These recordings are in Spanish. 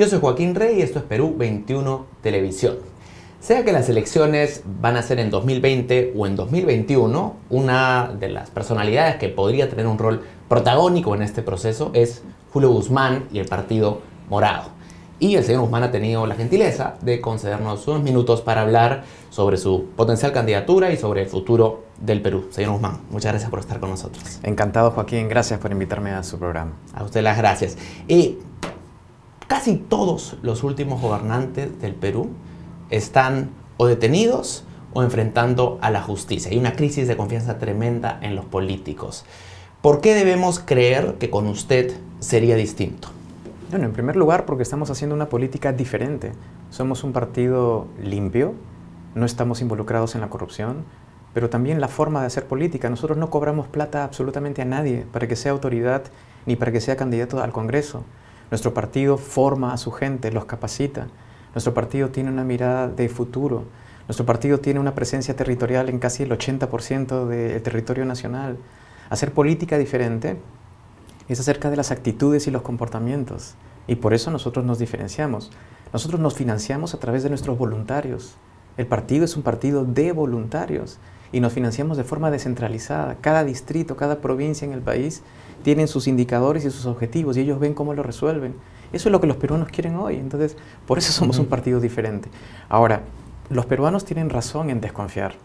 Yo soy Joaquín Rey y esto es Perú 21 Televisión. Sea que las elecciones van a ser en 2020 o en 2021, una de las personalidades que podría tener un rol protagónico en este proceso es Julio Guzmán y el Partido Morado. Y el señor Guzmán ha tenido la gentileza de concedernos unos minutos para hablar sobre su potencial candidatura y sobre el futuro del Perú. Señor Guzmán, muchas gracias por estar con nosotros. Encantado, Joaquín. Gracias por invitarme a su programa. A usted las gracias. Casi todos los últimos gobernantes del Perú están o detenidos o enfrentando a la justicia. Hay una crisis de confianza tremenda en los políticos. ¿Por qué debemos creer que con usted sería distinto? Bueno, en primer lugar, porque estamos haciendo una política diferente. Somos un partido limpio, no estamos involucrados en la corrupción, pero también la forma de hacer política. Nosotros no cobramos plata absolutamente a nadie para que sea autoridad ni para que sea candidato al Congreso. Nuestro partido forma a su gente, los capacita. Nuestro partido tiene una mirada de futuro. Nuestro partido tiene una presencia territorial en casi el 80% del territorio nacional. Hacer política diferente es acerca de las actitudes y los comportamientos. Y por eso nosotros nos diferenciamos. Nosotros nos financiamos a través de nuestros voluntarios. El partido es un partido de voluntarios y nos financiamos de forma descentralizada. Cada distrito, cada provincia en el país tienen sus indicadores y sus objetivos y ellos ven cómo lo resuelven. Eso es lo que los peruanos quieren hoy. Entonces, por eso somos un partido diferente. Ahora, los peruanos tienen razón en desconfiar,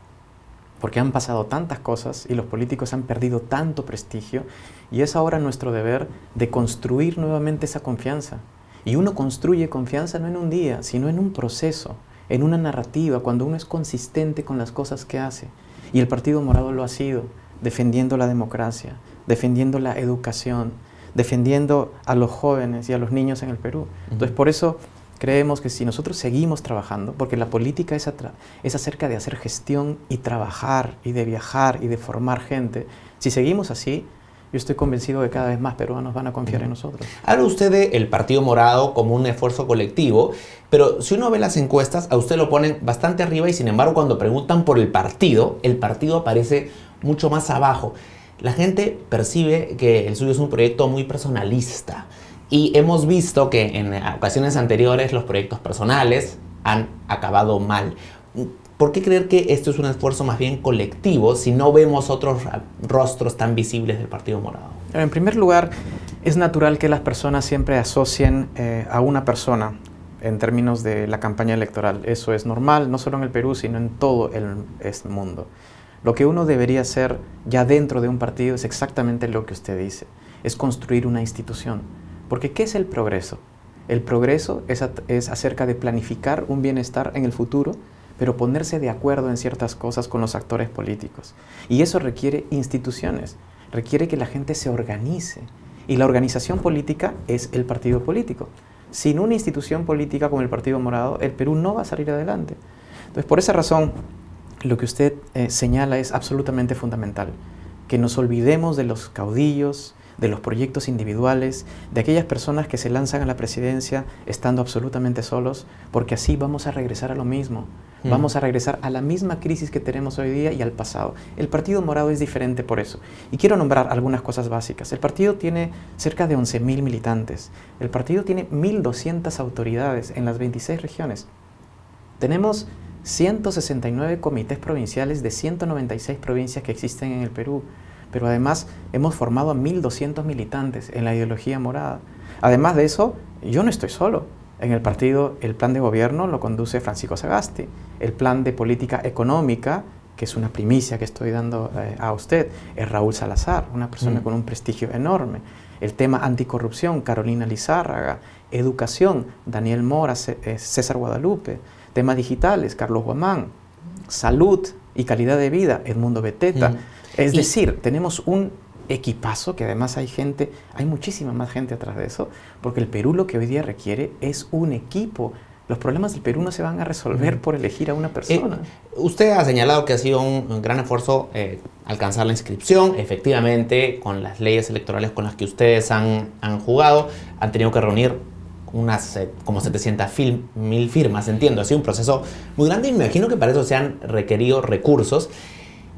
porque han pasado tantas cosas y los políticos han perdido tanto prestigio, y es ahora nuestro deber de construir nuevamente esa confianza. Y uno construye confianza no en un día, sino en un proceso, en una narrativa, cuando uno es consistente con las cosas que hace. Y el Partido Morado lo ha sido, defendiendo la democracia, defendiendo la educación, defendiendo a los jóvenes y a los niños en el Perú. Entonces, por eso creemos que si nosotros seguimos trabajando, porque la política es acerca de hacer gestión y trabajar y de viajar y de formar gente, si seguimos así, yo estoy convencido que cada vez más peruanos van a confiar en nosotros. Habla usted del Partido Morado como un esfuerzo colectivo, pero si uno ve las encuestas, a usted lo ponen bastante arriba y sin embargo cuando preguntan por el partido aparece mucho más abajo. La gente percibe que el suyo es un proyecto muy personalista y hemos visto que en ocasiones anteriores los proyectos personales han acabado mal. ¿Por qué creer que esto es un esfuerzo más bien colectivo si no vemos otros rostros tan visibles del Partido Morado? En primer lugar, es natural que las personas siempre asocien a una persona en términos de la campaña electoral. Eso es normal, no solo en el Perú, sino en todo el mundo. Lo que uno debería hacer ya dentro de un partido es exactamente lo que usted dice, es construir una institución. Porque ¿qué es el progreso? El progreso es acerca de planificar un bienestar en el futuro, pero ponerse de acuerdo en ciertas cosas con los actores políticos. Y eso requiere instituciones, requiere que la gente se organice. Y la organización política es el partido político. Sin una institución política como el Partido Morado, el Perú no va a salir adelante. Entonces, por esa razón, lo que usted señala es absolutamente fundamental. Que nos olvidemos de los caudillos, de los proyectos individuales, de aquellas personas que se lanzan a la presidencia estando absolutamente solos, porque así vamos a regresar a lo mismo. Vamos a regresar a la misma crisis que tenemos hoy día y al pasado. El Partido Morado es diferente por eso. Y quiero nombrar algunas cosas básicas. El partido tiene cerca de 11.000 militantes. El partido tiene 1.200 autoridades en las 26 regiones. Tenemos 169 comités provinciales de 196 provincias que existen en el Perú. Pero además hemos formado a 1.200 militantes en la ideología morada. Además de eso, yo no estoy solo. En el partido, el plan de gobierno lo conduce Francisco Sagasti. El plan de política económica, que es una primicia que estoy dando a usted, es Raúl Salazar, una persona con un prestigio enorme. El tema anticorrupción, Carolina Lizárraga. Educación, Daniel Mora, César Guadalupe. Temas digitales, Carlos Guamán. Salud y calidad de vida, Edmundo Beteta. Es decir, tenemos un equipazo que además hay muchísima más gente atrás de eso, porque el Perú lo que hoy día requiere es un equipo. Los problemas del Perú no se van a resolver por elegir a una persona. Usted ha señalado que ha sido un gran esfuerzo alcanzar la inscripción. Efectivamente, con las leyes electorales con las que ustedes han jugado, han tenido que reunir unas como 700.000 firmas, entiendo. Ha sido un proceso muy grande y me imagino que para eso se han requerido recursos.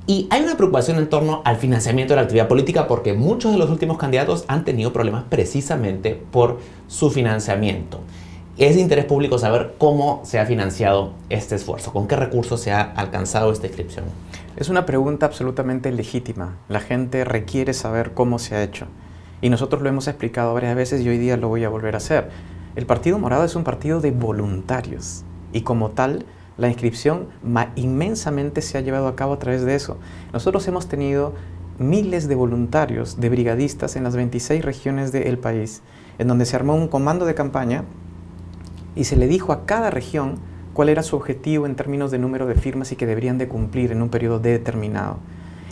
Y hay una preocupación en torno al financiamiento de la actividad política porque muchos de los últimos candidatos han tenido problemas precisamente por su financiamiento. Es de interés público saber cómo se ha financiado este esfuerzo, con qué recursos se ha alcanzado esta inscripción. Es una pregunta absolutamente legítima. La gente requiere saber cómo se ha hecho. Y nosotros lo hemos explicado varias veces y hoy día lo voy a volver a hacer. El Partido Morado es un partido de voluntarios y como tal, la inscripción inmensamente se ha llevado a cabo a través de eso. Nosotros hemos tenido miles de voluntarios, de brigadistas en las 26 regiones del país, en donde se armó un comando de campaña y se le dijo a cada región cuál era su objetivo en términos de número de firmas y que deberían de cumplir en un periodo determinado.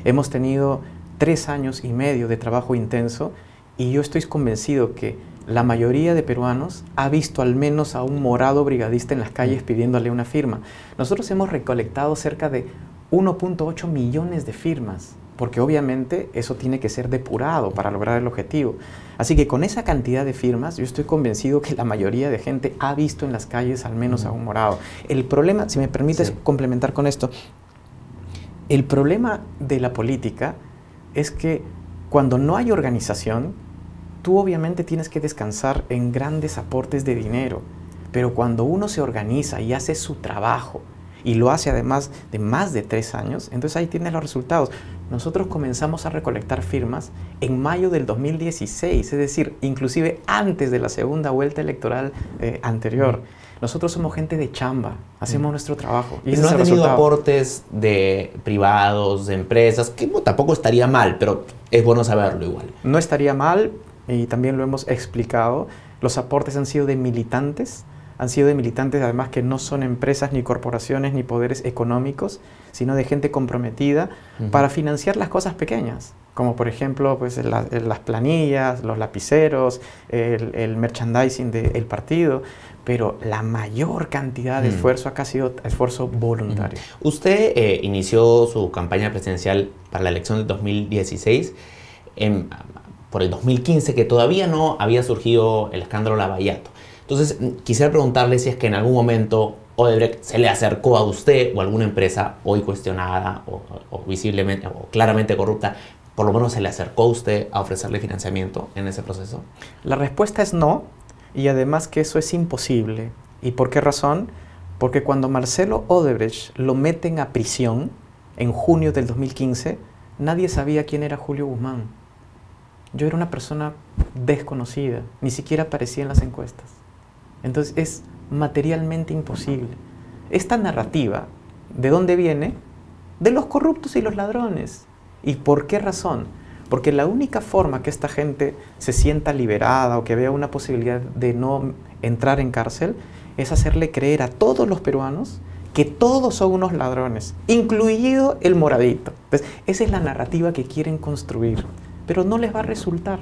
Hemos tenido 3 años y medio de trabajo intenso y yo estoy convencido que la mayoría de peruanos ha visto al menos a un morado brigadista en las calles pidiéndole una firma. Nosotros hemos recolectado cerca de 1.8 millones de firmas, porque obviamente eso tiene que ser depurado para lograr el objetivo. Así que con esa cantidad de firmas, yo estoy convencido que la mayoría de gente ha visto en las calles al menos a un morado. El problema, si me permites complementar con esto, el problema de la política es que cuando no hay organización, tú obviamente tienes que descansar en grandes aportes de dinero, pero cuando uno se organiza y hace su trabajo, y lo hace además de más de 3 años, entonces ahí tienes los resultados. Nosotros comenzamos a recolectar firmas en mayo del 2016, es decir, inclusive antes de la segunda vuelta electoral anterior. Nosotros somos gente de chamba, hacemos nuestro trabajo. Y no han tenido aportes de privados, de empresas, que tampoco estaría mal, pero es bueno saberlo igual. No estaría mal, y también lo hemos explicado. Los aportes han sido de militantes además que no son empresas, ni corporaciones, ni poderes económicos, sino de gente comprometida para financiar las cosas pequeñas, como por ejemplo pues, las planillas, los lapiceros, el merchandising del partido, pero la mayor cantidad de esfuerzo ha sido esfuerzo voluntario. Usted inició su campaña presidencial para la elección del 2016 por el 2015, que todavía no había surgido el escándalo Lavallato. Entonces, quisiera preguntarle si es que en algún momento Odebrecht se le acercó a usted o a alguna empresa hoy cuestionada o visiblemente o claramente corrupta, por lo menos se le acercó a usted a ofrecerle financiamiento en ese proceso. La respuesta es no, y además que eso es imposible. ¿Y por qué razón? Porque cuando Marcelo Odebrecht lo meten a prisión en junio del 2015, nadie sabía quién era Julio Guzmán. Yo era una persona desconocida, ni siquiera aparecía en las encuestas. Entonces es materialmente imposible. Esta narrativa, ¿de dónde viene? De los corruptos y los ladrones. ¿Y por qué razón? Porque la única forma que esta gente se sienta liberada o que vea una posibilidad de no entrar en cárcel es hacerle creer a todos los peruanos que todos son unos ladrones, incluido el moradito. Entonces, esa es la narrativa que quieren construir, pero no les va a resultar,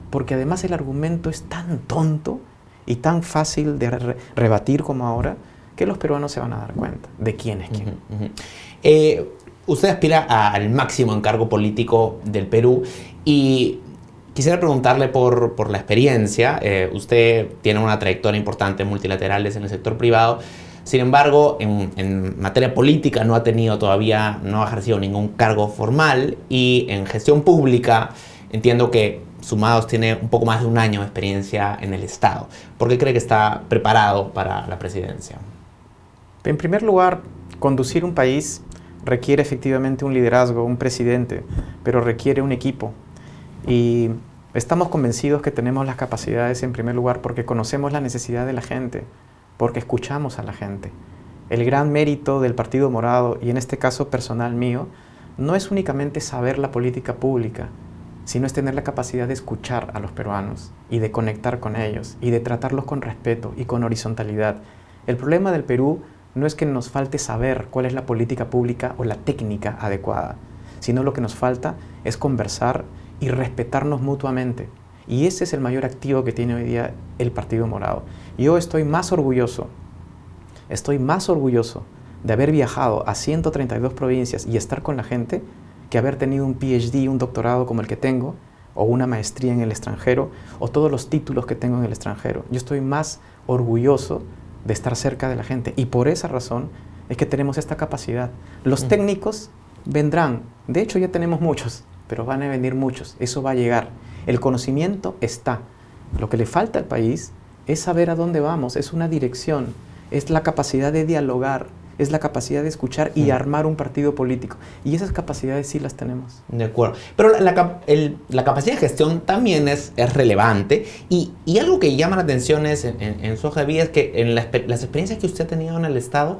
porque además el argumento es tan tonto y tan fácil de rebatir como ahora, que los peruanos se van a dar cuenta de quién es quién. Usted aspira al máximo encargo político del Perú y quisiera preguntarle por la experiencia. Usted tiene una trayectoria importante en multilaterales en el sector privado. Sin embargo, en materia política no ha ejercido ningún cargo formal, y en gestión pública entiendo que sumados tiene un poco más de 1 año de experiencia en el Estado. ¿Por qué cree que está preparado para la presidencia? En primer lugar, conducir un país requiere efectivamente un liderazgo, un presidente, pero requiere un equipo. Y estamos convencidos que tenemos las capacidades en primer lugar porque conocemos la necesidad de la gente, porque escuchamos a la gente. El gran mérito del Partido Morado, y en este caso personal mío, no es únicamente saber la política pública, sino es tener la capacidad de escuchar a los peruanos y de conectar con ellos y de tratarlos con respeto y con horizontalidad. El problema del Perú no es que nos falte saber cuál es la política pública o la técnica adecuada, sino lo que nos falta es conversar y respetarnos mutuamente. Y ese es el mayor activo que tiene hoy día el Partido Morado. Yo estoy más orgulloso de haber viajado a 132 provincias y estar con la gente que haber tenido un PhD, un doctorado como el que tengo, o una maestría en el extranjero, o todos los títulos que tengo en el extranjero. Yo estoy más orgulloso de estar cerca de la gente, y por esa razón es que tenemos esta capacidad. Los técnicos vendrán, de hecho ya tenemos muchos, pero van a venir muchos, eso va a llegar. El conocimiento está. Lo que le falta al país es saber a dónde vamos, es una dirección, es la capacidad de dialogar, es la capacidad de escuchar y armar un partido político. Y esas capacidades sí las tenemos. De acuerdo. Pero la capacidad de gestión también es relevante. Y algo que llama la atención es en su hoja de vida es que en las experiencias que usted ha tenido en el Estado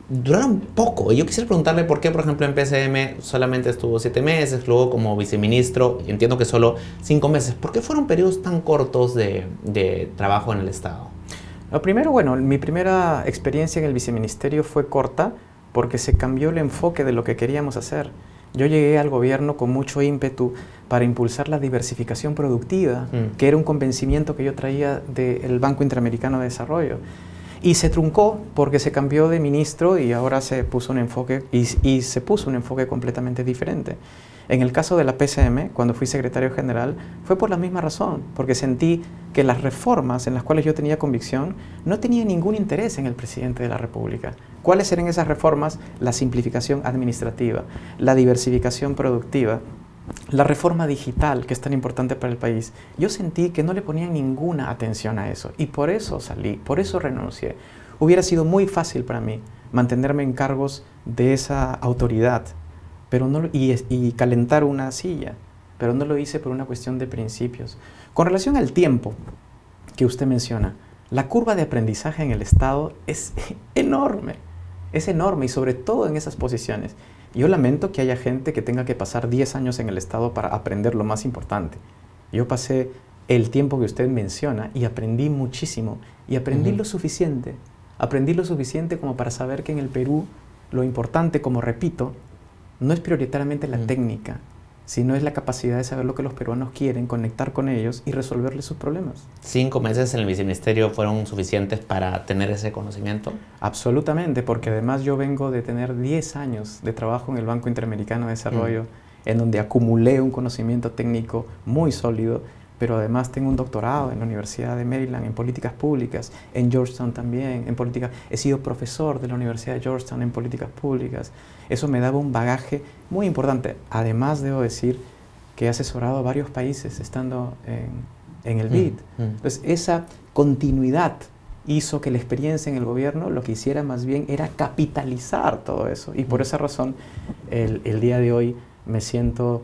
duraron poco. Y yo quisiera preguntarle por qué, por ejemplo, en PCM solamente estuvo 7 meses, luego como viceministro, entiendo que solo 5 meses. ¿Por qué fueron periodos tan cortos de trabajo en el Estado? Lo primero, bueno, mi primera experiencia en el viceministerio fue corta porque se cambió el enfoque de lo que queríamos hacer. Yo llegué al gobierno con mucho ímpetu para impulsar la diversificación productiva, que era un convencimiento que yo traía del Banco Interamericano de Desarrollo. Y se truncó porque se cambió de ministro y ahora se puso un enfoque, y se puso un enfoque completamente diferente. En el caso de la PCM, cuando fui secretario general, fue por la misma razón, porque sentí que las reformas en las cuales yo tenía convicción no tenían ningún interés en el presidente de la República. ¿Cuáles eran esas reformas? La simplificación administrativa, la diversificación productiva, la reforma digital, que es tan importante para el país. Yo sentí que no le ponían ninguna atención a eso y por eso salí, por eso renuncié. Hubiera sido muy fácil para mí mantenerme en cargos de esa autoridad, pero no, y calentar una silla, pero no lo hice por una cuestión de principios. Con relación al tiempo que usted menciona, la curva de aprendizaje en el Estado es enorme y sobre todo en esas posiciones. Yo lamento que haya gente que tenga que pasar 10 años en el Estado para aprender lo más importante. Yo pasé el tiempo que usted menciona y aprendí muchísimo y aprendí lo suficiente. Aprendí lo suficiente como para saber que en el Perú lo importante, como repito, no es prioritariamente la técnica, sino es la capacidad de saber lo que los peruanos quieren, conectar con ellos y resolverles sus problemas. 5 meses en el viceministerio fueron suficientes para tener ese conocimiento. Absolutamente, porque además yo vengo de tener 10 años de trabajo en el Banco Interamericano de Desarrollo, en donde acumulé un conocimiento técnico muy sólido, pero además tengo un doctorado en la Universidad de Maryland en políticas públicas, en Georgetown también, en política. He sido profesor de la Universidad de Georgetown en políticas públicas. Eso me daba un bagaje muy importante. Además, debo decir que he asesorado a varios países estando en el BID. Entonces, esa continuidad hizo que la experiencia en el gobierno lo que hiciera más bien era capitalizar todo eso. Y por esa razón, el día de hoy me siento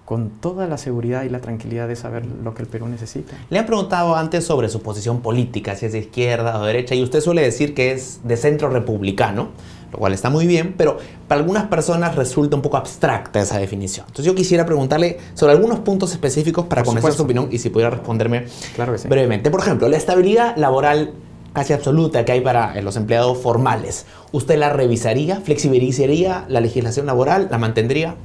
con toda la seguridad y la tranquilidad de saber lo que el Perú necesita. Le han preguntado antes sobre su posición política, si es de izquierda o derecha, y usted suele decir que es de centro republicano, lo cual está muy bien, pero para algunas personas resulta un poco abstracta esa definición. Entonces yo quisiera preguntarle sobre algunos puntos específicos para conocer su opinión y si pudiera responderme brevemente. Por ejemplo, la estabilidad laboral casi absoluta que hay para los empleados formales. ¿Usted la revisaría, flexibilizaría la legislación laboral, la mantendría?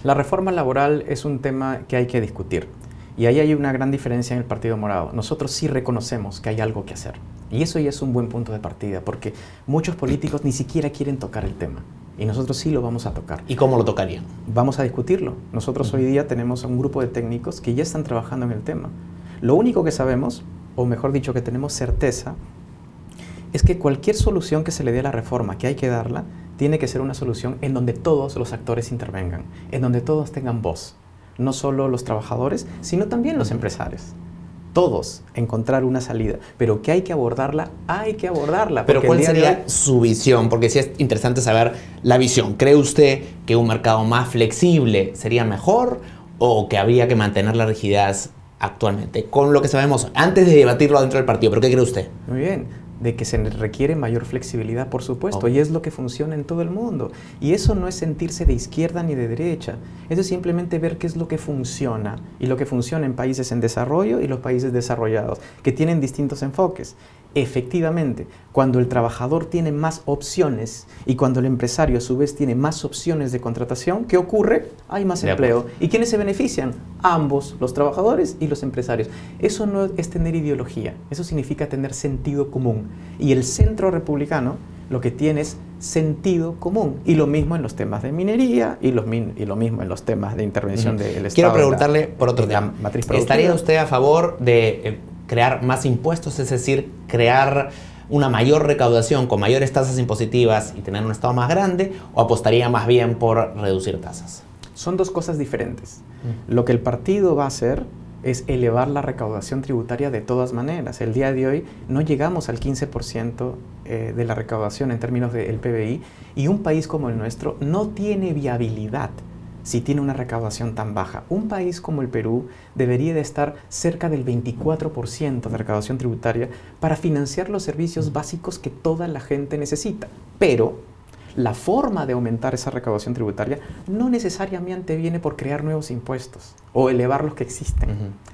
La reforma laboral es un tema que hay que discutir y ahí hay una gran diferencia en el Partido Morado. Nosotros sí reconocemos que hay algo que hacer y eso ya es un buen punto de partida porque muchos políticos ni siquiera quieren tocar el tema y nosotros sí lo vamos a tocar. ¿Y cómo lo tocarían? Vamos a discutirlo. Nosotros hoy día tenemos un grupo de técnicos que ya están trabajando en el tema. Lo único que sabemos, o mejor dicho que tenemos certeza, es que cualquier solución que se le dé a la reforma, que hay que darla, tiene que ser una solución en donde todos los actores intervengan, en donde todos tengan voz. No solo los trabajadores, sino también los empresarios. Todos encontrar una salida, pero que hay que abordarla, hay que abordarla. Pero ¿cuál sería su visión? Porque sí es interesante saber la visión. ¿Cree usted que un mercado más flexible sería mejor o que habría que mantener la rigidez actualmente? Con lo que sabemos, antes de debatirlo dentro del partido, ¿pero qué cree usted? Muy bien. De que se requiere mayor flexibilidad, por supuesto, y es lo que funciona en todo el mundo. Y eso no es sentirse de izquierda ni de derecha, eso es simplemente ver qué es lo que funciona, y lo que funciona en países en desarrollo y los países desarrollados, que tienen distintos enfoques. Efectivamente, cuando el trabajador tiene más opciones y cuando el empresario a su vez tiene más opciones de contratación, ¿qué ocurre? Hay más empleo. ¿Y quiénes se benefician? Ambos, los trabajadores y los empresarios. Eso no es tener ideología, eso significa tener sentido común. Y el centro republicano lo que tiene es sentido común. Y lo mismo en los temas de minería y lo mismo en los temas de intervención del Estado. Quiero preguntarle por otro tema. ¿Estaría usted a favor de crear más impuestos, es decir, crear una mayor recaudación con mayores tasas impositivas y tener un Estado más grande, o apostaría más bien por reducir tasas? Son dos cosas diferentes. Lo que el partido va a hacer es elevar la recaudación tributaria de todas maneras. El día de hoy no llegamos al 15% de la recaudación en términos del PBI, y un país como el nuestro no tiene viabilidad si tiene una recaudación tan baja. Un país como el Perú debería de estar cerca del 24% de recaudación tributaria para financiar los servicios básicos que toda la gente necesita. Pero la forma de aumentar esa recaudación tributaria no necesariamente viene por crear nuevos impuestos o elevar los que existen.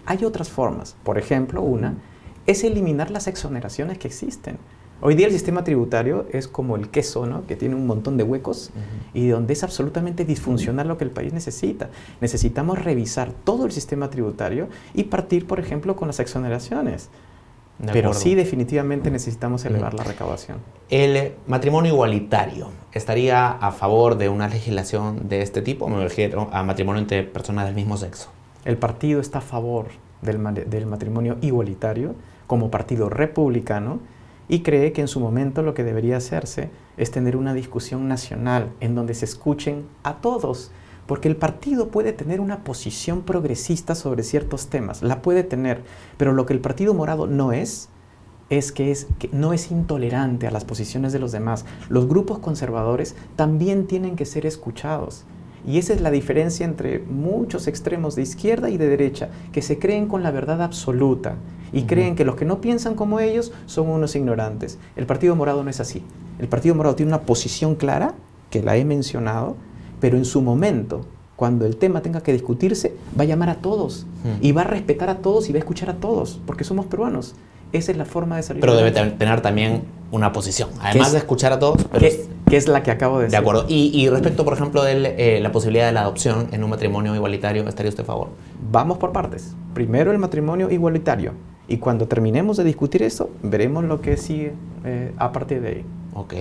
Hay otras formas. Por ejemplo, una es eliminar las exoneraciones que existen. Hoy día el sistema tributario es como el queso, ¿no? Que tiene un montón de huecos y donde es absolutamente disfuncional lo que el país necesita. Necesitamos revisar todo el sistema tributario y partir, por ejemplo, con las exoneraciones. Pero sí, definitivamente necesitamos elevar la recaudación. ¿El matrimonio igualitario estaría a favor de una legislación de este tipo? Me refiero a matrimonio entre personas del mismo sexo. El partido está a favor del matrimonio igualitario como partido republicano, y cree que en su momento lo que debería hacerse es tener una discusión nacional en donde se escuchen a todos, porque el partido puede tener una posición progresista sobre ciertos temas, la puede tener, pero lo que el Partido Morado no es que no es intolerante a las posiciones de los demás. Los grupos conservadores también tienen que ser escuchados. Y esa es la diferencia entre muchos extremos de izquierda y de derecha, que se creen con la verdad absoluta y creen que los que no piensan como ellos son unos ignorantes. El Partido Morado no es así. El Partido Morado tiene una posición clara, que la he mencionado, pero en su momento, cuando el tema tenga que discutirse, va a llamar a todos y va a respetar a todos y va a escuchar a todos, porque somos peruanos. Esa es la forma de salir. Pero debe tener también una posición, además de escuchar a todos. Pero que es la que acabo de decir. De acuerdo. Y respecto, por ejemplo, de la posibilidad de la adopción en un matrimonio igualitario, ¿estaría usted a favor? Vamos por partes. Primero el matrimonio igualitario. Y cuando terminemos de discutir eso, veremos lo que sigue a partir de ahí. Ok.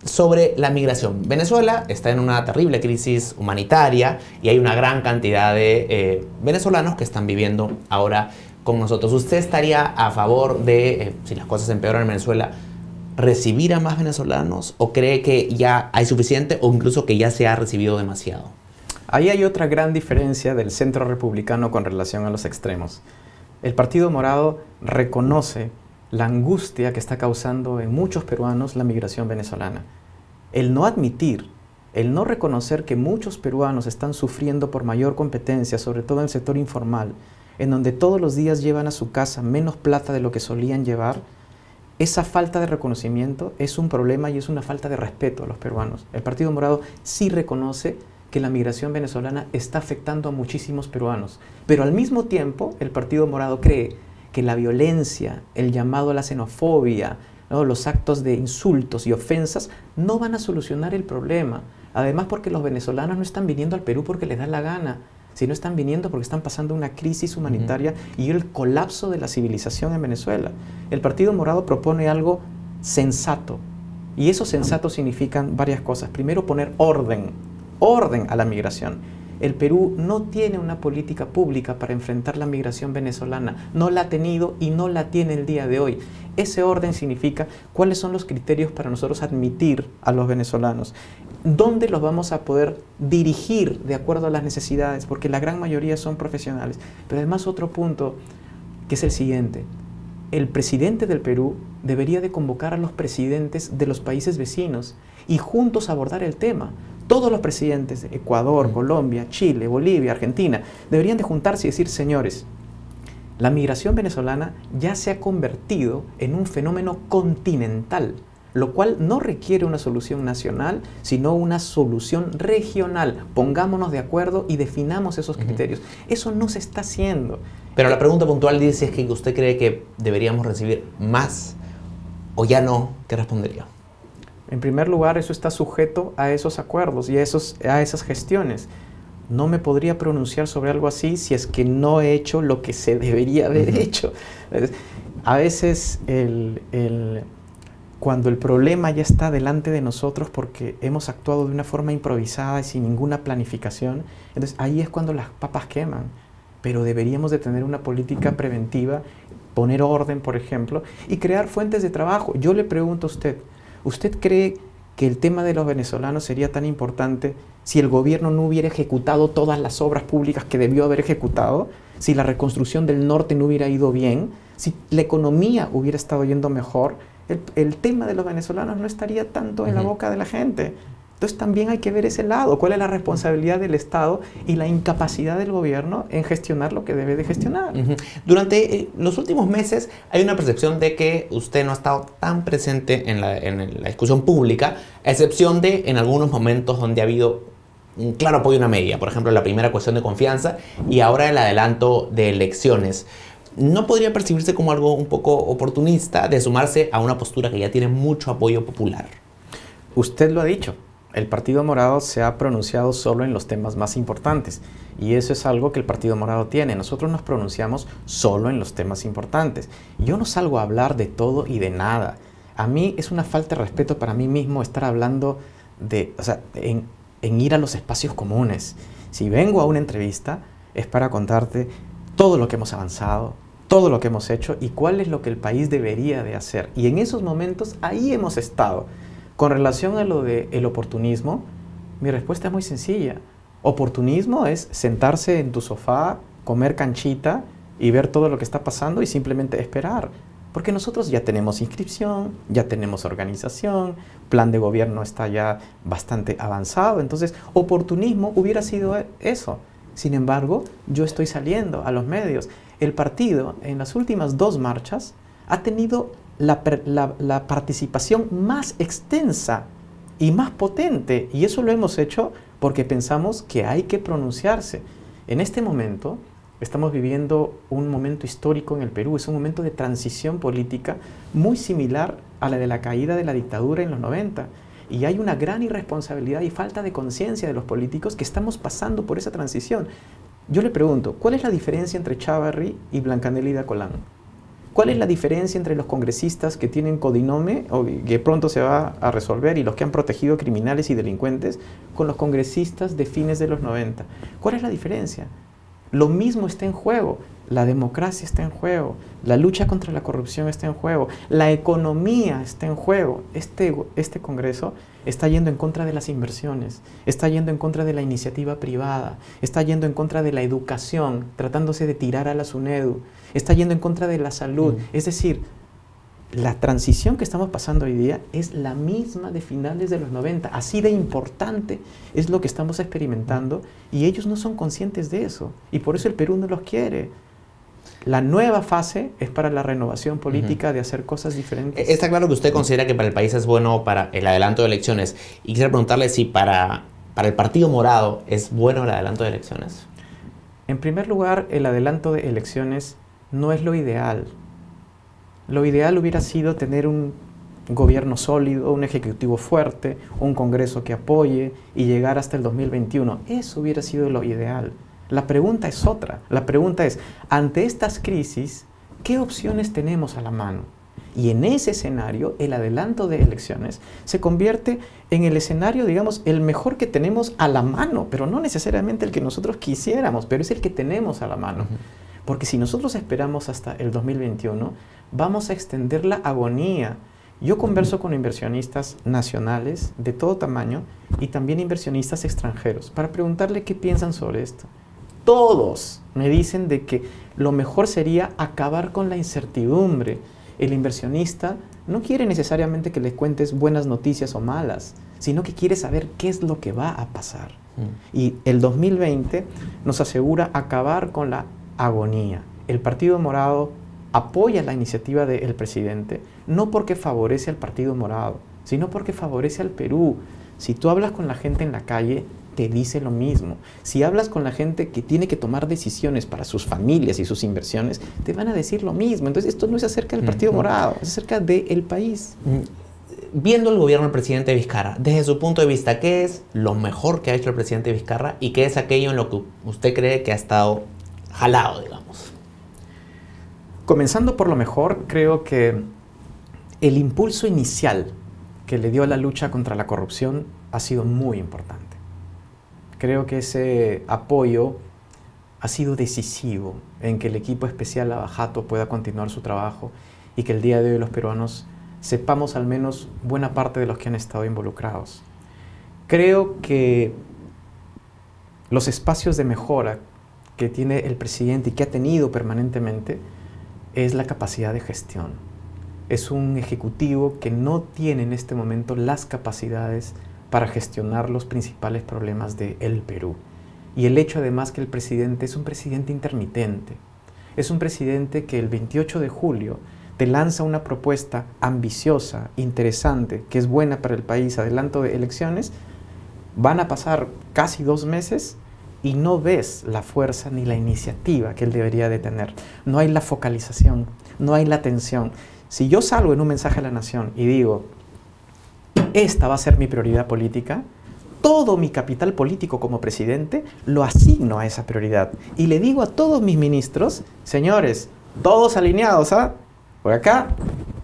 Sobre la migración. Venezuela está en una terrible crisis humanitaria y hay una gran cantidad de venezolanos que están viviendo ahora con nosotros. ¿Usted estaría a favor de, si las cosas empeoran en Venezuela, recibir a más venezolanos, o cree que ya hay suficiente o incluso que ya se ha recibido demasiado? Ahí hay otra gran diferencia del centro republicano con relación a los extremos. El Partido Morado reconoce la angustia que está causando en muchos peruanos la migración venezolana. El no admitir, el no reconocer que muchos peruanos están sufriendo por mayor competencia, sobre todo en el sector informal, en donde todos los días llevan a su casa menos plata de lo que solían llevar, esa falta de reconocimiento es un problema y es una falta de respeto a los peruanos. El Partido Morado sí reconoce que la migración venezolana está afectando a muchísimos peruanos, pero al mismo tiempo el Partido Morado cree que la violencia, el llamado a la xenofobia, ¿no?, los actos de insultos y ofensas no van a solucionar el problema. Además, porque los venezolanos no están viniendo al Perú porque les da la gana, sino están viniendo porque están pasando una crisis humanitaria y el colapso de la civilización en Venezuela. El Partido Morado propone algo sensato, y eso sensato significan varias cosas. Primero, poner orden a la migración. El Perú no tiene una política pública para enfrentar la migración venezolana. No la ha tenido y no la tiene el día de hoy. Ese orden significa cuáles son los criterios para nosotros admitir a los venezolanos. ¿Dónde los vamos a poder dirigir de acuerdo a las necesidades? Porque la gran mayoría son profesionales. Pero además otro punto, que es el siguiente. El presidente del Perú debería de convocar a los presidentes de los países vecinos y juntos abordar el tema. Todos los presidentes de Ecuador, Colombia, Chile, Bolivia, Argentina, deberían de juntarse y decir: señores, la migración venezolana ya se ha convertido en un fenómeno continental, lo cual no requiere una solución nacional, sino una solución regional. Pongámonos de acuerdo y definamos esos criterios. Eso no se está haciendo. Pero la pregunta puntual dice es que usted cree que deberíamos recibir más o ya no. ¿Qué respondería? En primer lugar, eso está sujeto a esos acuerdos y a esas gestiones. No me podría pronunciar sobre algo así si es que no he hecho lo que se debería haber hecho. A veces, cuando el problema ya está delante de nosotros porque hemos actuado de una forma improvisada y sin ninguna planificación, entonces ahí es cuando las papas queman. Pero deberíamos de tener una política preventiva, poner orden, por ejemplo, y crear fuentes de trabajo. Yo le pregunto a usted, ¿usted cree que el tema de los venezolanos sería tan importante si el gobierno no hubiera ejecutado todas las obras públicas que debió haber ejecutado, si la reconstrucción del norte no hubiera ido bien, si la economía hubiera estado yendo mejor, el tema de los venezolanos no estaría tanto en la boca de la gente. Entonces también hay que ver ese lado, cuál es la responsabilidad del Estado y la incapacidad del gobierno en gestionar lo que debe de gestionar. Durante los últimos meses hay una percepción de que usted no ha estado tan presente en la discusión pública, a excepción de en algunos momentos donde ha habido un claro apoyo a una medida, por ejemplo la primera cuestión de confianza y ahora el adelanto de elecciones. ¿No podría percibirse como algo un poco oportunista de sumarse a una postura que ya tiene mucho apoyo popular? Usted lo ha dicho. El Partido Morado se ha pronunciado solo en los temas más importantes y eso es algo que el Partido Morado tiene. Nosotros nos pronunciamos solo en los temas importantes. Yo no salgo a hablar de todo y de nada. A mí es una falta de respeto para mí mismo estar hablando de, en ir a los espacios comunes. Si vengo a una entrevista es para contarte todo lo que hemos avanzado, todo lo que hemos hecho y cuál es lo que el país debería de hacer. Y en esos momentos ahí hemos estado. Con relación a lo del oportunismo, mi respuesta es muy sencilla. Oportunismo es sentarse en tu sofá, comer canchita y ver todo lo que está pasando y simplemente esperar. Porque nosotros ya tenemos inscripción, ya tenemos organización, plan de gobierno está ya bastante avanzado. Entonces, oportunismo hubiera sido eso. Sin embargo, yo estoy saliendo a los medios. El partido, en las últimas 2 marchas, ha tenido la participación más extensa y más potente. Y eso lo hemos hecho porque pensamos que hay que pronunciarse. En este momento estamos viviendo un momento histórico en el Perú. Es un momento de transición política muy similar a la de la caída de la dictadura en los 90. Y hay una gran irresponsabilidad y falta de conciencia de los políticos que estamos pasando por esa transición. Yo le pregunto, ¿cuál es la diferencia entre Chávarri y Blancanélida Colán? ¿Cuál es la diferencia entre los congresistas que tienen codinome, o que pronto se va a resolver, y los que han protegido criminales y delincuentes, con los congresistas de fines de los 90? ¿Cuál es la diferencia? Lo mismo está en juego. La democracia está en juego. La lucha contra la corrupción está en juego. La economía está en juego. Este Congreso está yendo en contra de las inversiones, está yendo en contra de la iniciativa privada, está yendo en contra de la educación, tratándose de tirar a la SUNEDU, está yendo en contra de la salud. Es decir, la transición que estamos pasando hoy día es la misma de finales de los 90. Así de importante es lo que estamos experimentando y ellos no son conscientes de eso. Y por eso el Perú no los quiere. La nueva fase es para la renovación política de hacer cosas diferentes. Está claro que usted considera que para el país es bueno para el adelanto de elecciones. Y quisiera preguntarle si para el Partido Morado es bueno el adelanto de elecciones. En primer lugar, el adelanto de elecciones no es lo ideal. Lo ideal hubiera sido tener un gobierno sólido, un ejecutivo fuerte, un Congreso que apoye y llegar hasta el 2021. Eso hubiera sido lo ideal. La pregunta es otra. La pregunta es, ante estas crisis, ¿qué opciones tenemos a la mano? Y en ese escenario, el adelanto de elecciones se convierte en el escenario, digamos, el mejor que tenemos a la mano, pero no necesariamente el que nosotros quisiéramos, pero es el que tenemos a la mano. Porque si nosotros esperamos hasta el 2021, vamos a extender la agonía. Yo converso con inversionistas nacionales de todo tamaño y también inversionistas extranjeros para preguntarle qué piensan sobre esto. Todos me dicen de que lo mejor sería acabar con la incertidumbre. El inversionista no quiere necesariamente que le cuentes buenas noticias o malas, sino que quiere saber qué es lo que va a pasar. Y el 2020 nos asegura acabar con la agonía. El Partido Morado apoya la iniciativa del presidente, no porque favorece al Partido Morado, sino porque favorece al Perú. Si tú hablas con la gente en la calle, te dice lo mismo. Si hablas con la gente que tiene que tomar decisiones para sus familias y sus inversiones, te van a decir lo mismo. Entonces, esto no es acerca del Partido Morado, es acerca del país. Viendo el gobierno del presidente Vizcarra, desde su punto de vista, ¿qué es lo mejor que ha hecho el presidente Vizcarra y qué es aquello en lo que usted cree que ha estado jalado, digamos? Comenzando por lo mejor, creo que el impulso inicial que le dio a la lucha contra la corrupción ha sido muy importante. Creo que ese apoyo ha sido decisivo en que el equipo especial Lava Jato pueda continuar su trabajo y que el día de hoy los peruanos sepamos al menos buena parte de los que han estado involucrados. Creo que los espacios de mejora que tiene el presidente y que ha tenido permanentemente es la capacidad de gestión. Es un ejecutivo que no tiene en este momento las capacidades para gestionar los principales problemas del Perú. Y el hecho además que el presidente es un presidente intermitente. Es un presidente que el 28 de julio te lanza una propuesta ambiciosa, interesante, que es buena para el país, adelanto de elecciones, van a pasar casi 2 meses y no ves la fuerza ni la iniciativa que él debería de tener. No hay la focalización, no hay la atención. Si yo salgo en un mensaje a la nación y digo, esta va a ser mi prioridad política, todo mi capital político como presidente lo asigno a esa prioridad. Y le digo a todos mis ministros, señores, todos alineados, ¿ah? Por acá,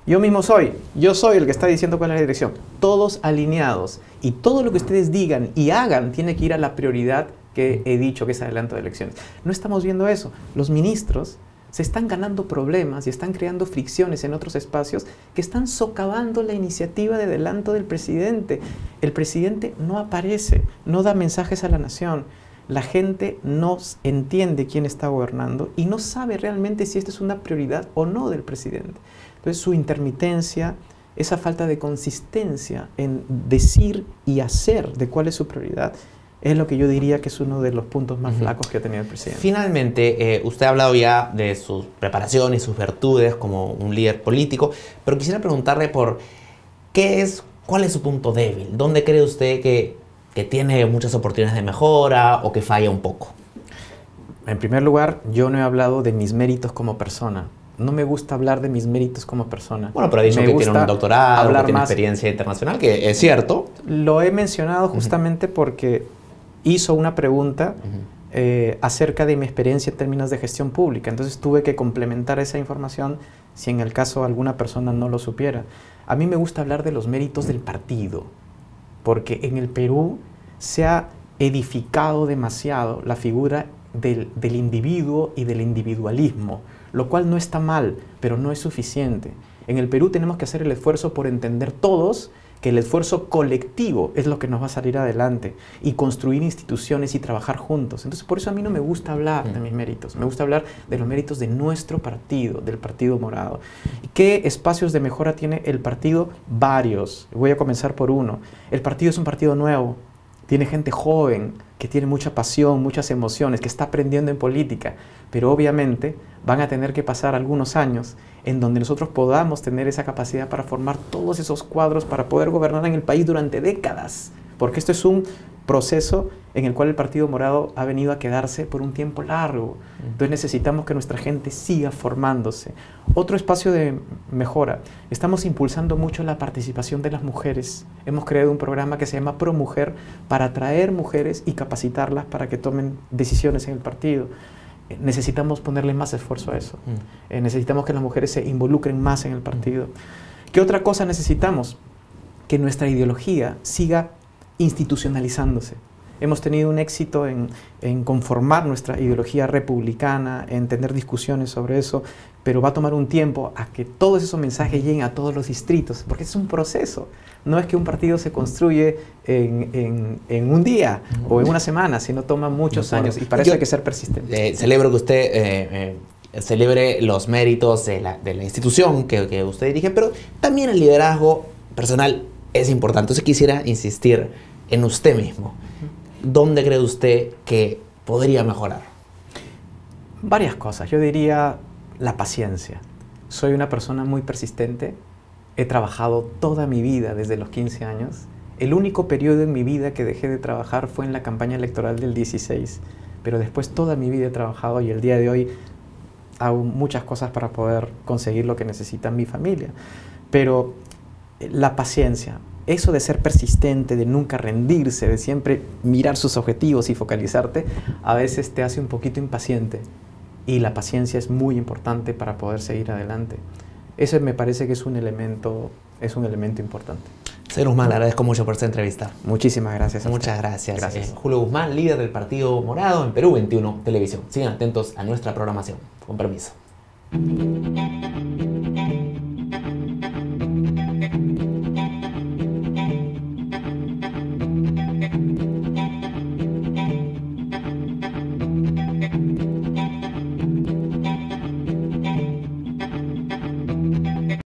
yo mismo soy el que está diciendo cuál es la dirección. Todos alineados. Y todo lo que ustedes digan y hagan tiene que ir a la prioridad que he dicho que es adelanto de elecciones. No estamos viendo eso. Los ministros se están ganando problemas y están creando fricciones en otros espacios que están socavando la iniciativa de adelanto del presidente. El presidente no aparece, no da mensajes a la nación. La gente no entiende quién está gobernando y no sabe realmente si esta es una prioridad o no del presidente. Entonces su intermitencia, esa falta de consistencia en decir y hacer de cuál es su prioridad, es lo que yo diría que es uno de los puntos más flacos que ha tenido el presidente. Finalmente, usted ha hablado ya de sus preparaciones y sus virtudes como un líder político, pero quisiera preguntarle por cuál es su punto débil. ¿Dónde cree usted que tiene muchas oportunidades de mejora o que falla un poco? En primer lugar, yo no he hablado de mis méritos como persona. No me gusta hablar de mis méritos como persona. Bueno, pero ha dicho que tiene un doctorado, que tiene experiencia internacional, que es cierto. Lo he mencionado justamente porque hizo una pregunta acerca de mi experiencia en términos de gestión pública. Entonces tuve que complementar esa información si en el caso alguna persona no lo supiera. A mí me gusta hablar de los méritos del partido, porque en el Perú se ha edificado demasiado la figura del individuo y del individualismo, lo cual no está mal, pero no es suficiente. En el Perú tenemos que hacer el esfuerzo por entender todos que el esfuerzo colectivo es lo que nos va a salir adelante y construir instituciones y trabajar juntos. Entonces, por eso a mí no me gusta hablar de mis méritos, me gusta hablar de los méritos de nuestro partido, del Partido Morado. ¿Qué espacios de mejora tiene el partido? Varios. Voy a comenzar por uno. El partido es un partido nuevo, tiene gente joven, que tiene mucha pasión, muchas emociones, que está aprendiendo en política, pero obviamente van a tener que pasar algunos años en donde nosotros podamos tener esa capacidad para formar todos esos cuadros para poder gobernar en el país durante décadas, porque esto es un proceso en el cual el Partido Morado ha venido a quedarse por un tiempo largo. Entonces necesitamos que nuestra gente siga formándose. Otro espacio de mejora, estamos impulsando mucho la participación de las mujeres. Hemos creado un programa que se llama ProMujer para atraer mujeres y capacitarlas para que tomen decisiones en el partido. Necesitamos ponerle más esfuerzo a eso. Necesitamos que las mujeres se involucren más en el partido. ¿Qué otra cosa necesitamos? Que nuestra ideología siga institucionalizándose. Hemos tenido un éxito en conformar nuestra ideología republicana, en tener discusiones sobre eso, pero va a tomar un tiempo a que todos esos mensajes lleguen a todos los distritos, porque es un proceso. No es que un partido se construye en un día o en una semana, sino toma muchos años y para eso hay que ser persistente. Celebro que usted celebre los méritos de la institución que usted dirige, pero también el liderazgo personal es importante. Entonces quisiera insistir en usted mismo. ¿Dónde cree usted que podría mejorar? Varias cosas. Yo diría la paciencia. Soy una persona muy persistente. He trabajado toda mi vida desde los 15 años. El único periodo en mi vida que dejé de trabajar fue en la campaña electoral del 16. Pero después toda mi vida he trabajado y el día de hoy hago muchas cosas para poder conseguir lo que necesita mi familia. Pero la paciencia, eso de ser persistente, de nunca rendirse, de siempre mirar sus objetivos y focalizarte, a veces te hace un poquito impaciente. Y la paciencia es muy importante para poder seguir adelante. Eso me parece que es un elemento importante. Señor Guzmán, le agradezco mucho por esta entrevista. Muchísimas gracias. Muchas gracias. Julio Guzmán, líder del Partido Morado en Perú 21 Televisión. Sigan atentos a nuestra programación. Con permiso.